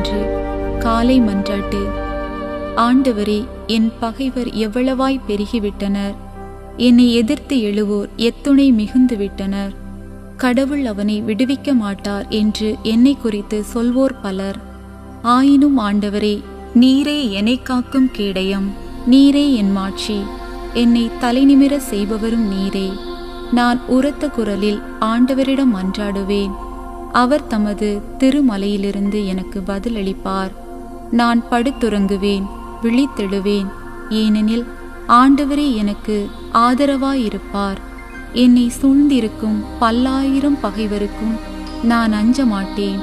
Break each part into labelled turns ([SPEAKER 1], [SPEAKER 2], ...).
[SPEAKER 1] என்று காலை மன்றாட்டு. ஆண்டவரே, என் பகைவர் எவ்வளவாய் பெருகிவிட்டனர்! என்னை எதிர்த்து எழுவோர் எத்துணை மிகுந்து விட்டனர்! கடவுள் அவனை விடுவிக்க மாட்டார் என்று என்னை குறித்து சொல்வோர் பலர். ஆயினும் ஆண்டவரே, நீரே என்னை காக்கும் கேடயம், நீரே என் மாட்சி, என்னை தலைநிமிர செய்பவரும் நீரே. நான் உரத்த குரலில் ஆண்டவரிடம் மன்றாடுவேன். அவர் தமது திருமலையிலிருந்து எனக்கு பதிலளிப்பார். நான் படுத்துறங்குவேன், விழித்தெழுவேன், ஏனெனில் ஆண்டவரே எனக்கு ஆதரவாயிருப்பார். என்னை சூழ்ந்திருக்கும் பல்லாயிரம் பகைவருக்கும் நான் அஞ்ச மாட்டேன்.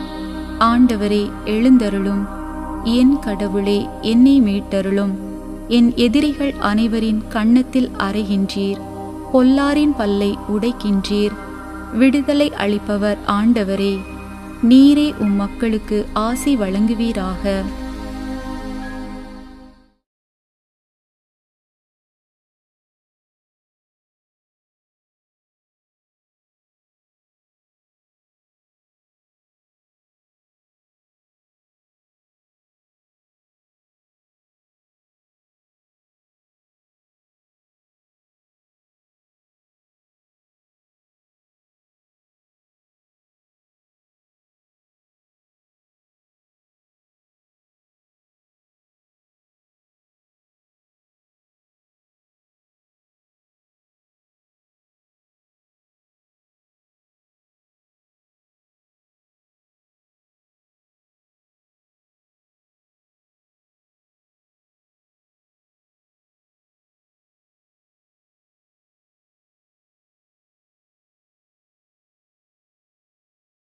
[SPEAKER 1] ஆண்டவரே, எழுந்தருளும். என் கடவுளே, என்னை மீட்டருளும். என் எதிரிகள் அனைவரின் கன்னத்தில் அறைகின்றீர், பொல்லாரின் பல்லை உடைக்கின்றீர். விடுதலை அளிப்பவர் ஆண்டவரே, நீரே உம் மக்களுக்கு ஆசி வழங்குவீராக.